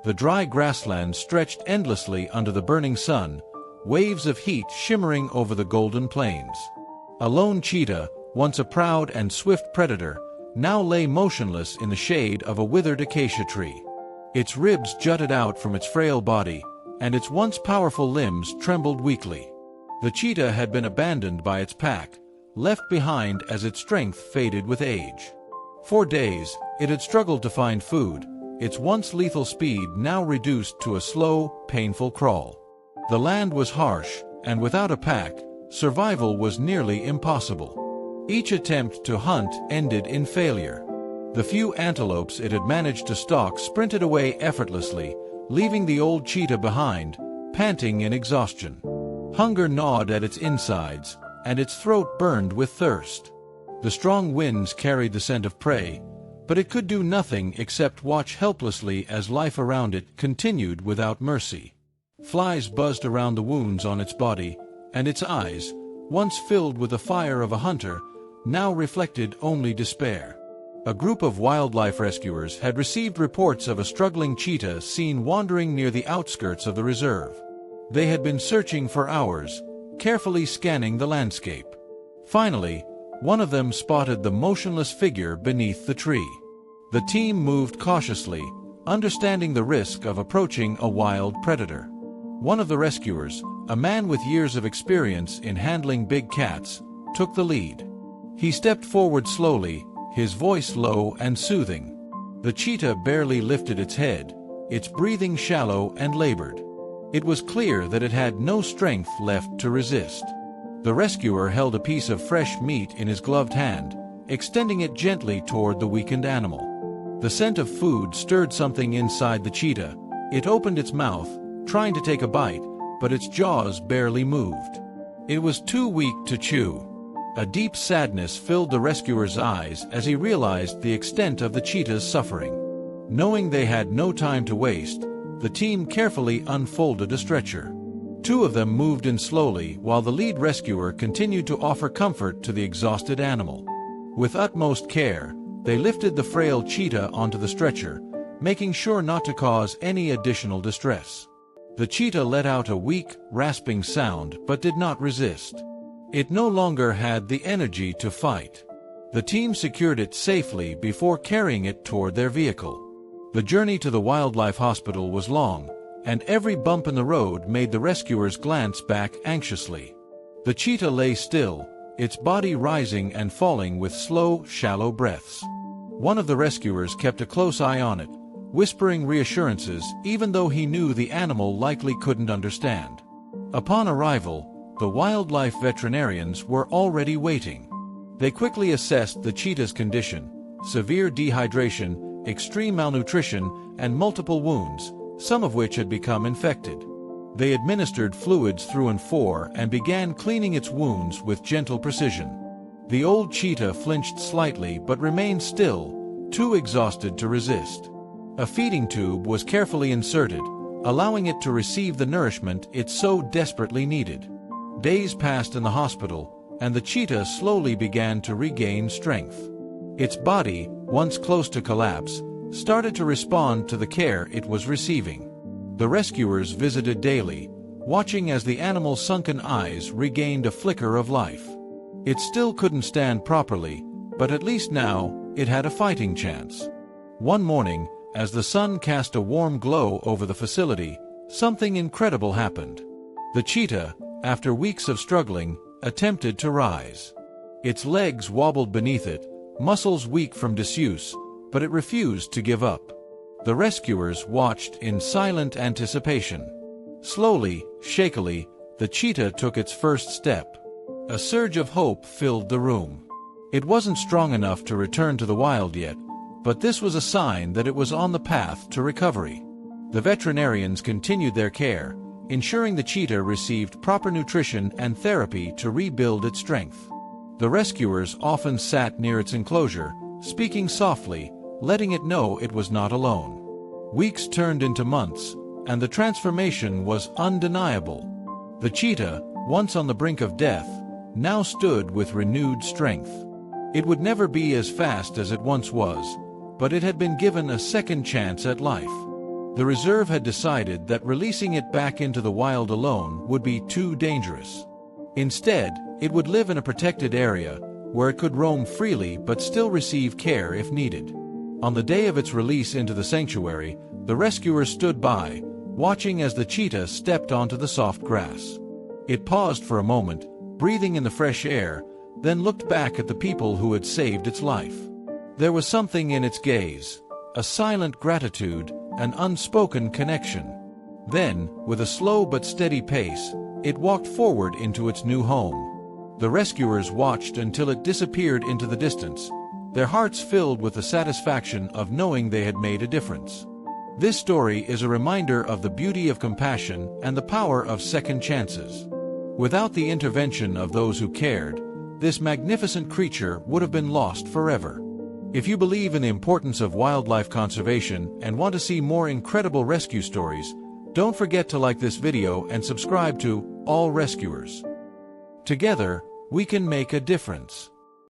The dry grassland stretched endlessly under the burning sun, waves of heat shimmering over the golden plains. A lone cheetah, once a proud and swift predator, now lay motionless in the shade of a withered acacia tree. Its ribs jutted out from its frail body, and its once powerful limbs trembled weakly. The cheetah had been abandoned by its pack, left behind as its strength faded with age. For days, it had struggled to find food, its once lethal speed now reduced to a slow, painful crawl. The land was harsh, and without a pack, survival was nearly impossible. Each attempt to hunt ended in failure. The few antelopes it had managed to stalk sprinted away effortlessly, leaving the old cheetah behind, panting in exhaustion. Hunger gnawed at its insides, and its throat burned with thirst. The strong winds carried the scent of prey, but it could do nothing except watch helplessly as life around it continued without mercy. Flies buzzed around the wounds on its body, and its eyes, once filled with the fire of a hunter, now reflected only despair. A group of wildlife rescuers had received reports of a struggling cheetah seen wandering near the outskirts of the reserve. They had been searching for hours, carefully scanning the landscape. Finally, one of them spotted the motionless figure beneath the tree. The team moved cautiously, understanding the risk of approaching a wild predator. One of the rescuers, a man with years of experience in handling big cats, took the lead. He stepped forward slowly, his voice low and soothing. The cheetah barely lifted its head, its breathing shallow and labored. It was clear that it had no strength left to resist. The rescuer held a piece of fresh meat in his gloved hand, extending it gently toward the weakened animal. The scent of food stirred something inside the cheetah. It opened its mouth, trying to take a bite, but its jaws barely moved. It was too weak to chew. A deep sadness filled the rescuer's eyes as he realized the extent of the cheetah's suffering. Knowing they had no time to waste, the team carefully unfolded a stretcher. Two of them moved in slowly while the lead rescuer continued to offer comfort to the exhausted animal. With utmost care, they lifted the frail cheetah onto the stretcher, making sure not to cause any additional distress. The cheetah let out a weak, rasping sound but did not resist. It no longer had the energy to fight. The team secured it safely before carrying it toward their vehicle. The journey to the wildlife hospital was long, and every bump in the road made the rescuers glance back anxiously. The cheetah lay still, its body rising and falling with slow, shallow breaths. One of the rescuers kept a close eye on it, whispering reassurances even though he knew the animal likely couldn't understand. Upon arrival, the wildlife veterinarians were already waiting. They quickly assessed the cheetah's condition: severe dehydration, extreme malnutrition, and multiple wounds, some of which had become infected. They administered fluids through and for and began cleaning its wounds with gentle precision. The old cheetah flinched slightly but remained still, too exhausted to resist. A feeding tube was carefully inserted, allowing it to receive the nourishment it so desperately needed. Days passed in the hospital, and the cheetah slowly began to regain strength. Its body, once close to collapse, started to respond to the care it was receiving. The rescuers visited daily, watching as the animal's sunken eyes regained a flicker of life. It still couldn't stand properly, but at least now it had a fighting chance. One morning, as the sun cast a warm glow over the facility, something incredible happened. The cheetah, after weeks of struggling, attempted to rise. Its legs wobbled beneath it, muscles weak from disuse, but it refused to give up. The rescuers watched in silent anticipation. Slowly, shakily, the cheetah took its first step. A surge of hope filled the room. It wasn't strong enough to return to the wild yet, but this was a sign that it was on the path to recovery. The veterinarians continued their care, ensuring the cheetah received proper nutrition and therapy to rebuild its strength. The rescuers often sat near its enclosure, speaking softly, letting it know it was not alone. Weeks turned into months, and the transformation was undeniable. The cheetah, once on the brink of death, now stood with renewed strength. It would never be as fast as it once was, but it had been given a second chance at life. The reserve had decided that releasing it back into the wild alone would be too dangerous. Instead, it would live in a protected area, where it could roam freely but still receive care if needed. On the day of its release into the sanctuary, the rescuers stood by, watching as the cheetah stepped onto the soft grass. It paused for a moment, breathing in the fresh air, then looked back at the people who had saved its life. There was something in its gaze, a silent gratitude, an unspoken connection. Then, with a slow but steady pace, it walked forward into its new home. The rescuers watched until it disappeared into the distance, their hearts filled with the satisfaction of knowing they had made a difference. This story is a reminder of the beauty of compassion and the power of second chances. Without the intervention of those who cared, this magnificent creature would have been lost forever. If you believe in the importance of wildlife conservation and want to see more incredible rescue stories, don't forget to like this video and subscribe to All Rescuers. Together, we can make a difference.